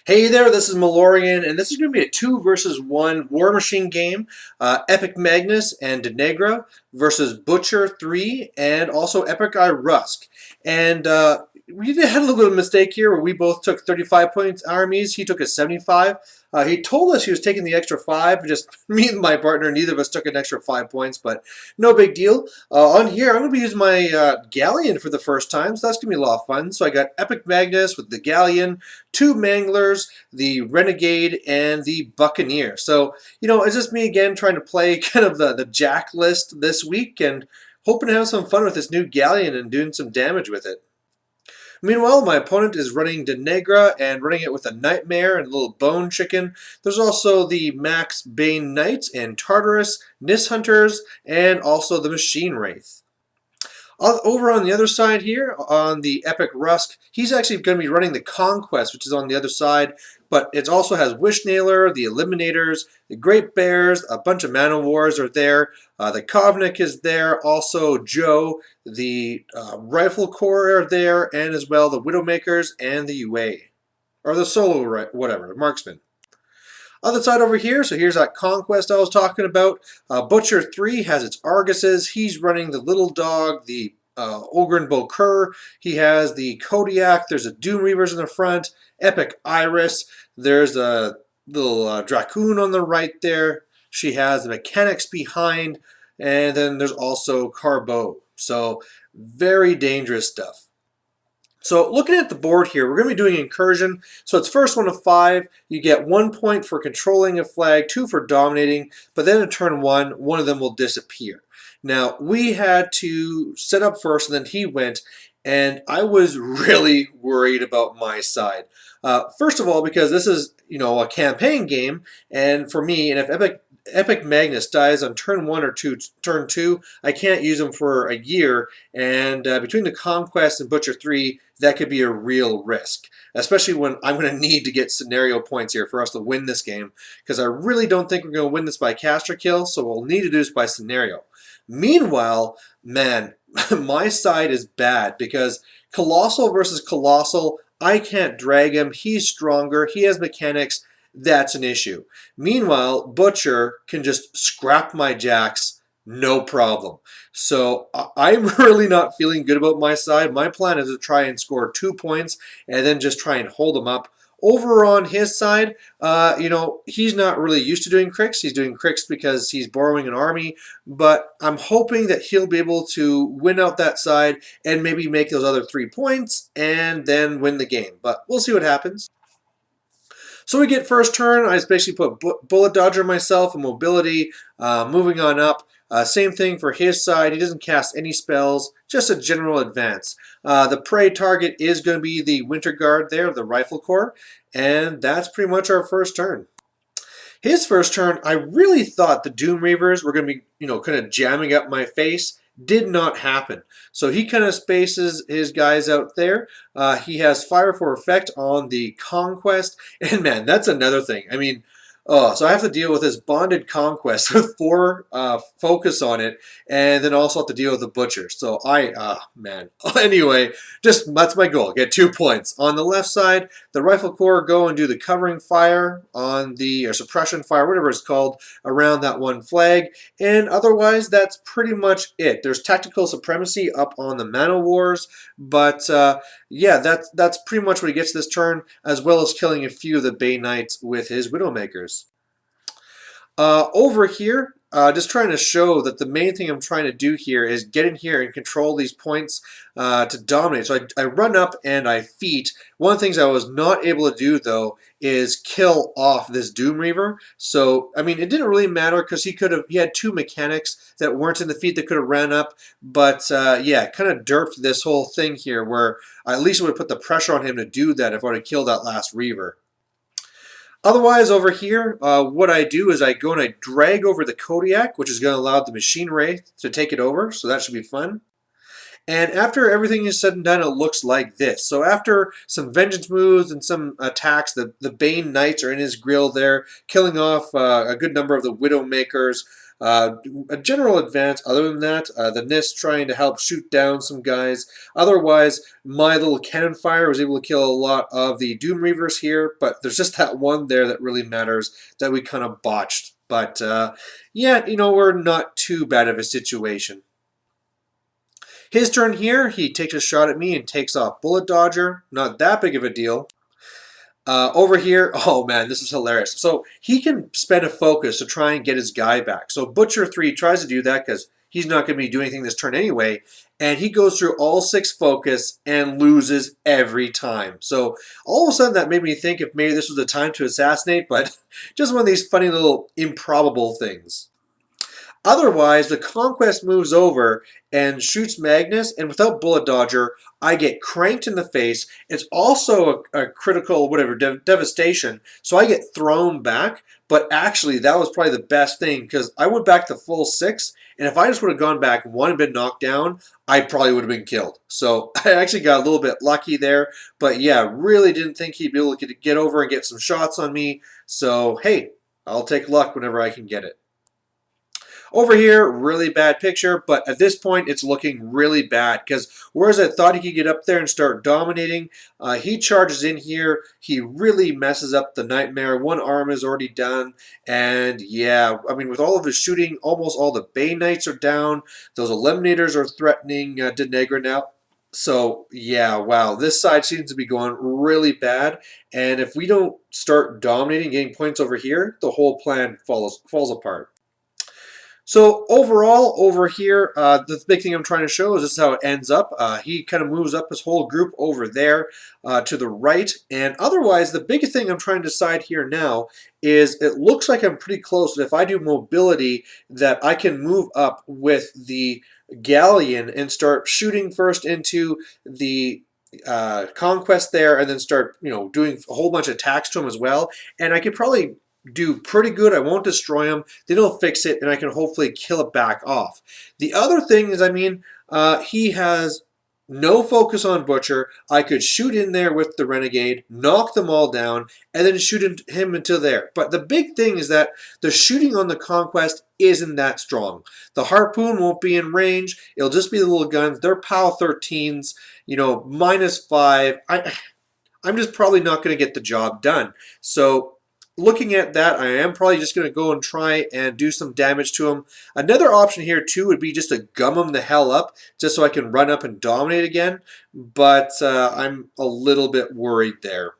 Hey there, this is Malorian, and this is going to be a 2 versus 1 War Machine game. eMagus and Dene versus Butcher3 and also eIrusk. And we had a little bit of a mistake here where we both took 35 points armies. He took a 75. He told us he was taking the extra 5. Just me and my partner, neither of us took an extra 5 points, but no big deal. On here, I'm going to be using my Galleon for the first time, so that's going to be a lot of fun. So I got eMagus with the Galleon, 2 Manglers, the Renegade, and the Buccaneer. So, it's just me again trying to play kind of the Jack list this week and hoping to have some fun with this new Galleon and doing some damage with it. Meanwhile, my opponent is running Dene and running it with a Nightmare and a little Bone Chicken. There's also the Max Bane Knights and Tartarus, Nis Hunters, and also the Machine Wraith. Over on the other side here, on the eIrusk, he's actually going to be running the Conquest, which is on the other side, but it also has Wishnailer, the Eliminators, the Great Bears, a bunch of Man of Wars are there, the Kovnik is there, also Joe, the Rifle Corps are there, and as well the Widowmakers and the UA, or the Solo, whatever, the Marksman. Other side over here, so here's that Conquest I was talking about. Butcher3 has its Arguses. He's running the Little Dog, the Ogre and Bokur. He has the Kodiak. There's a Doom Reavers in the front. eIrusk. There's a little Dracoon on the right there. She has the Mechanics behind. And then there's also Carbo. So very dangerous stuff. So looking at the board here, we're going to be doing Incursion. So it's first 1 of 5. You get 1 point for controlling a flag, 2 for dominating, but then in turn 1, one of them will disappear. Now, we had to set up first, and then he went, and I was really worried about my side. First of all, because this is, a campaign game, and for me, and if eMagus dies on turn 1 or turn 2, I can't use him for a year, and between the Conquest and Butcher3, that could be a real risk, especially when I'm going to need to get scenario points here for us to win this game, because I really don't think we're going to win this by caster kill, so we'll need to do this by scenario. Meanwhile, man, my side is bad, because Colossal versus Colossal, I can't drag him, he's stronger, he has mechanics, that's an issue. Meanwhile, Butcher can just scrap my jacks, no problem. So I'm really not feeling good about my side. My plan is to try and score 2 points and then just try and hold him up. Over on his side, he's not really used to doing cryx. He's doing cryx because he's borrowing an army, but I'm hoping that he'll be able to win out that side and maybe make those other 3 points and then win the game. But we'll see what happens. So we get first turn. I just basically put Bullet Dodger myself and Mobility, moving on up. Same thing for his side. He doesn't cast any spells, just a general advance. The prey target is going to be the Winter Guard there, the Rifle Corps, and that's pretty much our first turn. His first turn, I really thought the Doom Reavers were going to be, kind of jamming up my face. Did not happen. So he kind of spaces his guys out there. He has Fire for Effect on the Conquest. And man, that's another thing. I mean, so I have to deal with this Bonded Conquest with 4 focus on it, and then also have to deal with the Butcher. So man. Anyway, that's my goal. Get 2 points. On the left side, the Rifle Corps go and do the covering fire on the, or suppression fire, whatever it's called, around that one flag. And otherwise, that's pretty much it. There's Tactical Supremacy up on the Man of Wars, but yeah, that's pretty much what he gets this turn, as well as killing a few of the Bay Knights with his Widowmakers. Over here, just trying to show that the main thing I'm trying to do here is get in here and control these points to dominate. So I run up and I feat. One of the things I was not able to do, though, is kill off this Doom Reaver. So, I mean, it didn't really matter because he had 2 mechanics that weren't in the feat that could have ran up. But, yeah, kind of derped this whole thing here where I at least would have put the pressure on him to do that if I would have killed that last Reaver. Otherwise, over here, what I do is I go and I drag over the Kodiak, which is going to allow the Machine Wraith to take it over, so that should be fun. And after everything is said and done, it looks like this. So after some Vengeance moves and some attacks, the Bane Knights are in his grill there, killing off a good number of the Widowmakers. A general advance. Other than that, the NIST trying to help shoot down some guys. Otherwise, my little cannon fire was able to kill a lot of the Doom Reavers here, but there's just that one there that really matters that we kind of botched. But yeah, you know, we're not too bad of a situation. His turn here, he takes a shot at me and takes off Bullet Dodger. Not that big of a deal. Over here, oh man, this is hilarious. So he can spend a focus to try and get his guy back. So Butcher3 tries to do that because he's not going to be doing anything this turn anyway. And he goes through all 6 focus and loses every time. So all of a sudden that made me think if maybe this was the time to assassinate, but just one of these funny little improbable things. Otherwise, the Conquest moves over and shoots Magnus, and without Bullet Dodger, I get cranked in the face. It's also a critical, whatever, devastation, so I get thrown back, but actually that was probably the best thing, because I went back to full 6, and if I just would have gone back 1 and been knocked down, I probably would have been killed. So I actually got a little bit lucky there, but yeah, really didn't think he'd be able to get over and get some shots on me, so hey, I'll take luck whenever I can get it. Over here, really bad picture, but at this point, it's looking really bad because whereas I thought he could get up there and start dominating, he charges in here. He really messes up the Nightmare. 1 arm is already done, and yeah, I mean, with all of his shooting, almost all the Bay Knights are down. Those Eliminators are threatening Dene now. So, yeah, wow, this side seems to be going really bad, and if we don't start dominating, getting points over here, the whole plan falls apart. So overall, over here, the big thing I'm trying to show is this is how it ends up. He kind of moves up his whole group over there to the right. And otherwise, the biggest thing I'm trying to decide here now is it looks like I'm pretty close. If I do mobility, that I can move up with the Galleon and start shooting first into the Conquest there and then start, you know, doing a whole bunch of attacks to him as well. And I could probably do pretty good. I won't destroy him. Then he'll fix it, and I can hopefully kill it back off. The other thing is, I mean, he has no focus on Butcher. I could shoot in there with the Renegade, knock them all down, and then shoot him into there. But the big thing is that the shooting on the Conquest isn't that strong. The Harpoon won't be in range. It'll just be the little guns. They're POW 13s, you know, -5. I'm just probably not going to get the job done. So looking at that, I am probably just going to go and try and do some damage to him. Another option here, too, would be just to gum him the hell up, just so I can run up and dominate again. But I'm a little bit worried there.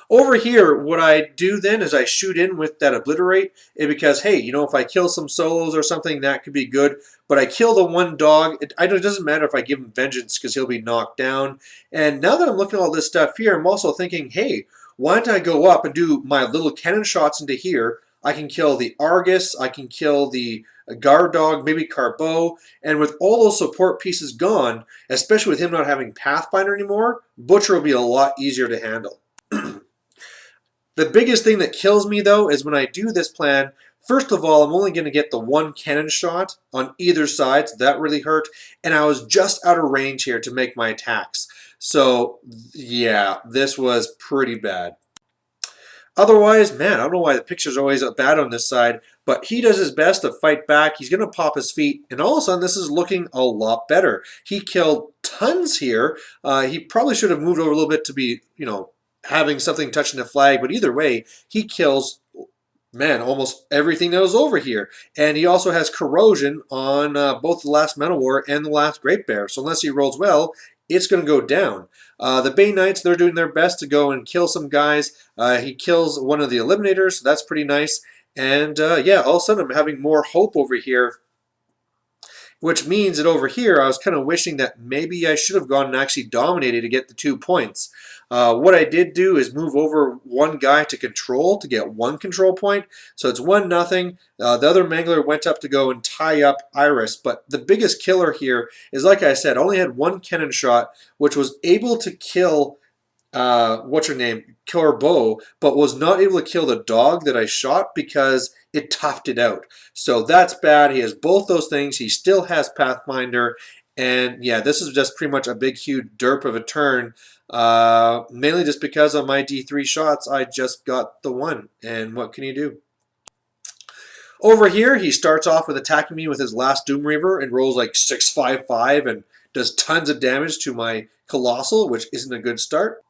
Over here, what I do then is I shoot in with that Obliterate, because, hey, you know, if I kill some solos or something, that could be good. But I kill the 1 dog. It doesn't matter if I give him Vengeance, because he'll be knocked down. And now that I'm looking at all this stuff here, I'm also thinking, hey, why don't I go up and do my little cannon shots into here? I can kill the Argus, I can kill the Guard Dog, maybe Carbo, and with all those support pieces gone, especially with him not having Pathfinder anymore, Butcher will be a lot easier to handle. The biggest thing that kills me, though, is when I do this plan, first of all, I'm only going to get the 1 cannon shot on either side, so that really hurt, and I was just out of range here to make my attacks. So, yeah, this was pretty bad. Otherwise, man, I don't know why the picture's always bad on this side, but he does his best to fight back. He's going to pop his feet, and all of a sudden, this is looking a lot better. He killed tons here. He probably should have moved over a little bit to be, you know, having something touching the flag, but either way, he kills, man, almost everything that was over here. And he also has Corrosion on both the last Metal War and the last Great Bear, so unless he rolls well, it's going to go down. The Bay Knights, they're doing their best to go and kill some guys. He kills one of the Eliminators, so that's pretty nice. And yeah, all of a sudden I'm having more hope over here, which means that over here I was kind of wishing that maybe I should have gone and actually dominated to get the 2 points. What I did do is move over 1 guy to control to get 1 control point. So it's 1-0. The other Mangler went up to go and tie up eIrusk. But the biggest killer here is, like I said, only had 1 cannon shot, which was able to kill, what's her name, Corbo, but was not able to kill the dog that I shot because it toughed it out. So that's bad. He has both those things. He still has Pathfinder. And yeah, this is just pretty much a big, huge derp of a turn. Mainly just because on my D3 shots, I just got the 1. And what can you do? Over here, he starts off with attacking me with his last Doom Reaver and rolls like 655 and does tons of damage to my Colossal, which isn't a good start.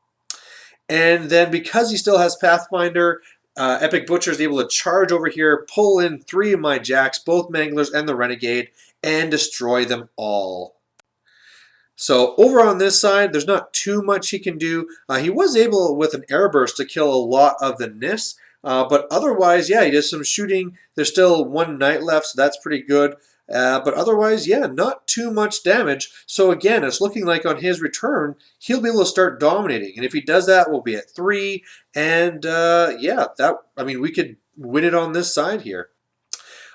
And then because he still has Pathfinder, Epic Butcher is able to charge over here, pull in 3 of my Jacks, both Manglers and the Renegade, and destroy them all. So over on this side, there's not too much he can do. He was able, with an air burst, to kill a lot of the Nis. But otherwise, yeah, he does some shooting. There's still 1 knight left, so that's pretty good. But otherwise, yeah, not too much damage. So again, it's looking like on his return, he'll be able to start dominating. And if he does that, we'll be at 3. And yeah, we could win it on this side here.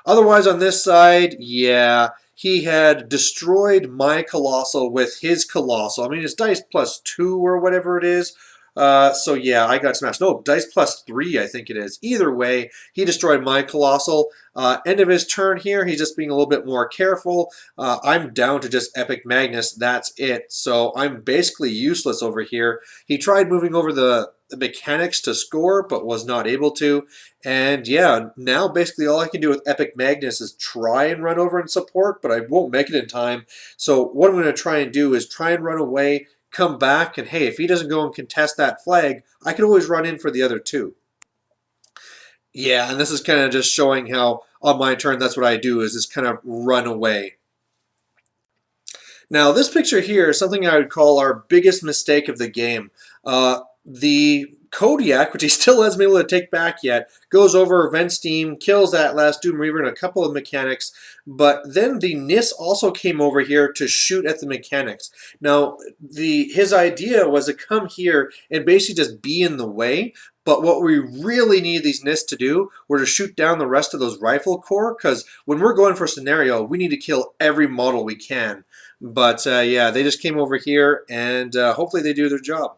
Otherwise, on this side, yeah, he had destroyed my Colossal with his Colossal. I mean, it's dice +2 or whatever it is. So yeah, I got smashed. No, dice +3, I think it is. Either way, he destroyed my Colossal. End of his turn here, he's just being a little bit more careful. I'm down to just Epic Magnus. That's it. So I'm basically useless over here. He tried moving over the mechanics to score, but was not able to. And yeah, now basically all I can do with Epic Magnus is try and run over and support, but I won't make it in time. So what I'm going to try and do is try and run away, come back, and hey, if he doesn't go and contest that flag, I can always run in for the other 2. Yeah, and this is kind of just showing how on my turn that's what I do, is just kind of run away. Now this picture here is something I would call our biggest mistake of the game. The Kodiak, which he still hasn't been able to take back yet, goes over, vent steam, kills that last Doom Reaver and a couple of mechanics, but then the Nis also came over here to shoot at the mechanics. Now, his idea was to come here and basically just be in the way, but what we really need these Nis to do were to shoot down the rest of those rifle corps, because when we're going for a scenario, we need to kill every model we can. But yeah, they just came over here, and hopefully they do their job.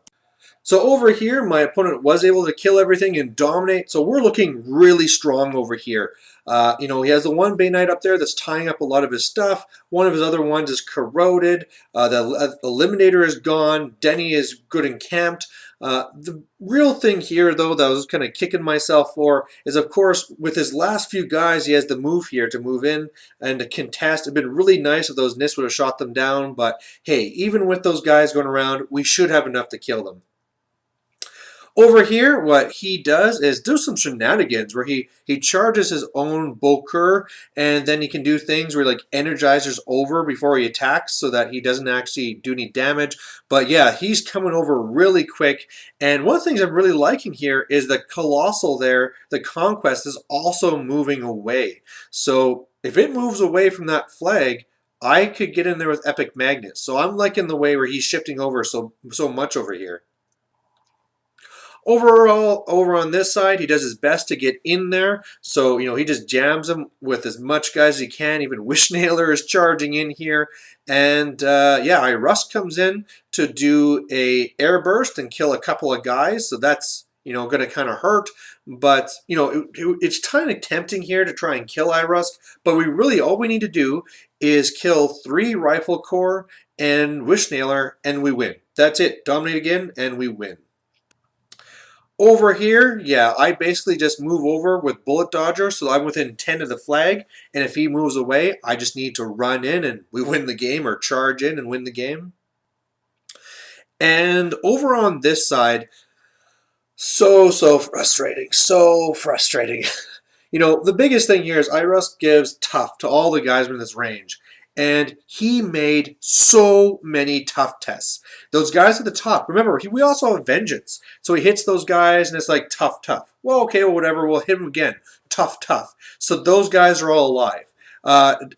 So over here, my opponent was able to kill everything and dominate. So we're looking really strong over here. He has the 1 Bay Knight up there that's tying up a lot of his stuff. One of his other ones is corroded. The Eliminator is gone. Dene is good and camped. The real thing here, though, that I was kind of kicking myself for is, of course, with his last few guys, he has the move here to move in and to contest. It'd been really nice if those Nis would have shot them down. But hey, even with those guys going around, we should have enough to kill them. Over here, what he does is do some shenanigans where he charges his own Bokur, and then he can do things where he like energizes over before he attacks so that he doesn't actually do any damage. But yeah, he's coming over really quick. And one of the things I'm really liking here is the Colossal there, the Conquest, is also moving away. So if it moves away from that flag, I could get in there with Epic Magnus. So I'm liking the way where he's shifting over so much over here. Overall, over on this side, he does his best to get in there. So, he just jams them with as much guys as he can. Even Wishnailer is charging in here. And, yeah, eIrusk comes in to do a air burst and kill a couple of guys. So that's, going to kind of hurt. But, it's kind of tempting here to try and kill eIrusk. But all we need to do is kill 3 Rifle Corps and Wishnailer, and we win. That's it. Dominate again, and we win. Over here, yeah, I basically just move over with Bullet Dodger, so I'm within 10 of the flag, and if he moves away, I just need to run in and we win the game, or charge in and win the game. And over on this side, so frustrating, so frustrating. The biggest thing here is eIrusk gives tough to all the guys in this range. And he made so many tough tests. Those guys at the top, remember, we also have Vengeance. So he hits those guys and it's like tough. Well, okay, whatever, we'll hit him again. Tough. So those guys are all alive.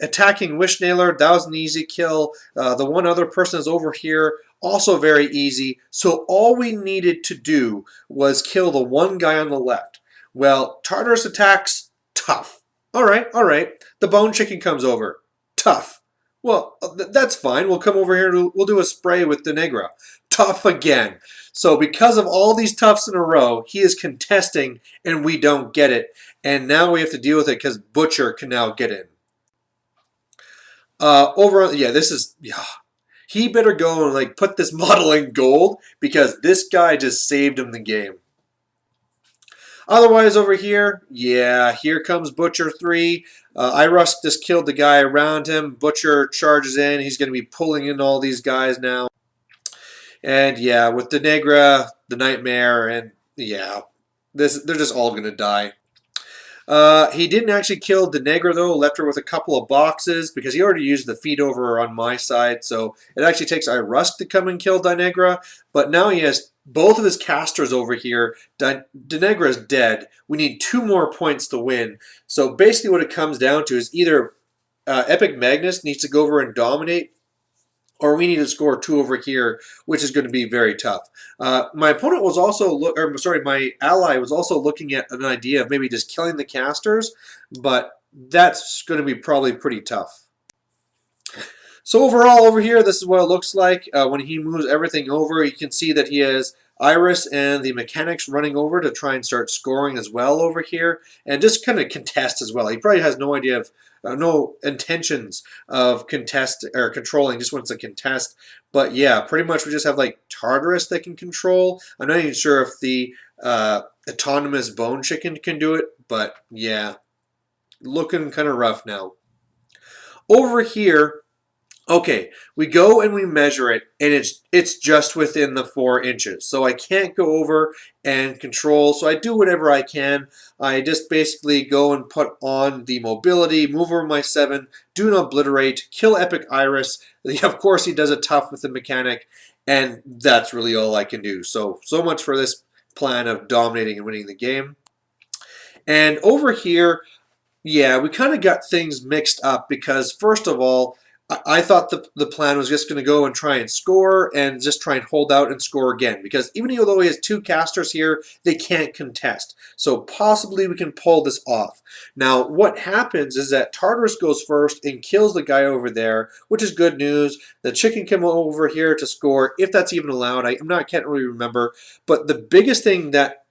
Attacking Wishnailer, that was an easy kill. The one other person is over here, also very easy. So all we needed to do was kill the one guy on the left. Well, Tartarus attacks, tough. All right. The Bone Chicken comes over, tough. Well, that's fine. We'll come over here and we'll do a spray with Dene. Tough again. So because of all these toughs in a row, he is contesting and we don't get it. And now we have to deal with it because Butcher can now get in. He better go and put this model in gold because this guy just saved him the game. Otherwise, over here, yeah, here comes Butcher3. eIrusk just killed the guy around him. Butcher charges in. He's going to be pulling in all these guys now. And yeah, with Dene, the Nightmare, and yeah, they're just all going to die. He didn't actually kill Dene though, left her with a couple of boxes because he already used the feed over on my side. So it actually takes eIrusk to come and kill Dene, but now he has both of his casters over here. Dene is dead. We need 2 more points to win. So basically what it comes down to is either ePicMagus needs to go over and dominate, or we need to score 2 over here, which is going to be very tough. My opponent was also, my ally was also looking at an idea of maybe just killing the casters, but that's going to be probably pretty tough. So overall over here, this is what it looks like. When he moves everything over, you can see that he has Iris and the mechanics running over to try and start scoring as well over here, and just kind of contest as well. He probably has no idea of, no intentions of contest or controlling, just wants to contest. But yeah, pretty much we just have like Tartarus that can control. I'm not even sure if the autonomous bone chicken can do it, but yeah, looking kind of rough now. Over here, okay, we go and we measure it, and it's just within the 4 inches. So I can't go over and control, so I do whatever I can. I just basically go and put on the mobility, move over my 7, do an obliterate, kill ePicIrusk. Of course, he does it tough with the mechanic, and that's really all I can do. So much for this plan of dominating and winning the game. And over here, yeah, we kind of got things mixed up because, first of all, I thought the plan was just going to go and try and score and just try and hold out and score again. Because even though he has 2 casters here, they can't contest. So possibly we can pull this off. Now, what happens is that Tartarus goes first and kills the guy over there, which is good news. The chicken can come over here to score, if that's even allowed. Can't really remember. But the biggest thing that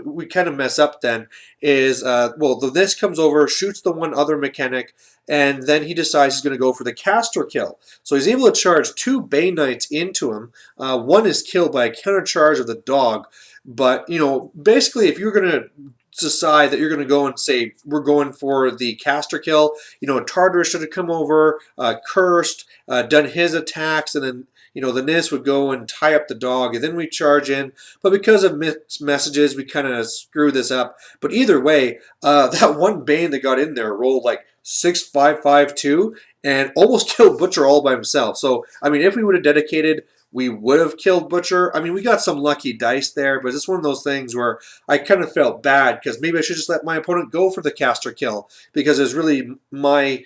we kind of mess up then is, well, this comes over, shoots the one other mechanic, and then he decides he's going to go for the caster kill. So he's able to charge 2 Bane Knights into him. One is killed by a counter charge of the dog. But, you know, basically if you're going to decide that you're going to go and say, we're going for the caster kill, you know, Tartarus should have come over, cursed, done his attacks, and then, you know, the Nis would go and tie up the dog, and then we charge in. But because of mixed messages, we kind of screw this up. But either way, that one Bane that got in there rolled like 6-5-5-2 and almost killed Butcher all by himself. So, I mean, if we would have dedicated, we would have killed Butcher. I mean, we got some lucky dice there, but it's one of those things where I kind of felt bad because maybe I should just let my opponent go for the caster kill, because it's really my,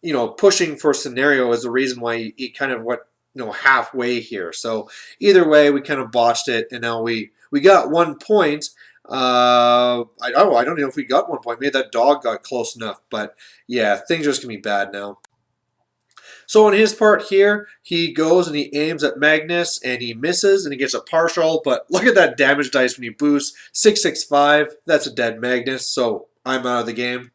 you know, pushing for scenario is the reason why he kind of went, you know, halfway here. So either way, we kind of botched it, and now we got 1 point. I don't know if we got 1 point. Maybe that dog got close enough, but yeah, things are just gonna be bad now. So on his part here, he goes and he aims at Magnus, and he misses, and he gets a partial. But look at that damage dice when he boosts 665. That's a dead Magnus, so I'm out of the game.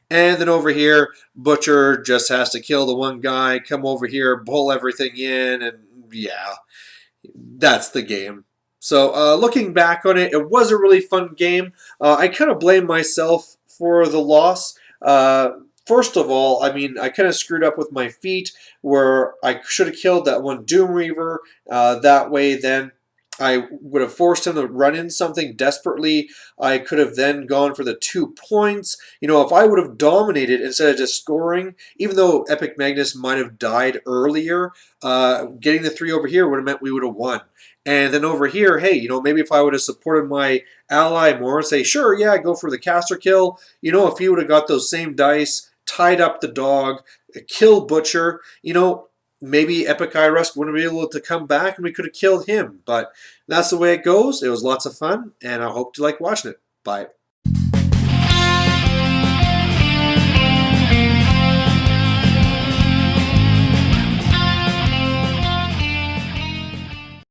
And then over here, Butcher just has to kill the one guy, come over here, pull everything in, and yeah, that's the game. So looking back on it, it was a really fun game. I kind of blame myself for the loss. First of all, I mean, I kind of screwed up with my feet where I should have killed that one Doom Reaver. That way then I would have forced him to run in something desperately. I could have then gone for the 2 points. You know, if I would have dominated instead of just scoring, even though ePicMagus might have died earlier, getting the 3 over here would have meant we would have won. And then over here, hey, you know, maybe if I would have supported my ally more and say, sure, yeah, go for the caster kill. You know, if he would have got those same dice, tied up the dog, killed Butcher, you know, maybe ePicIrusk wouldn't be able to come back and we could have killed him. But that's the way it goes. It was lots of fun, and I hope you like watching it. Bye.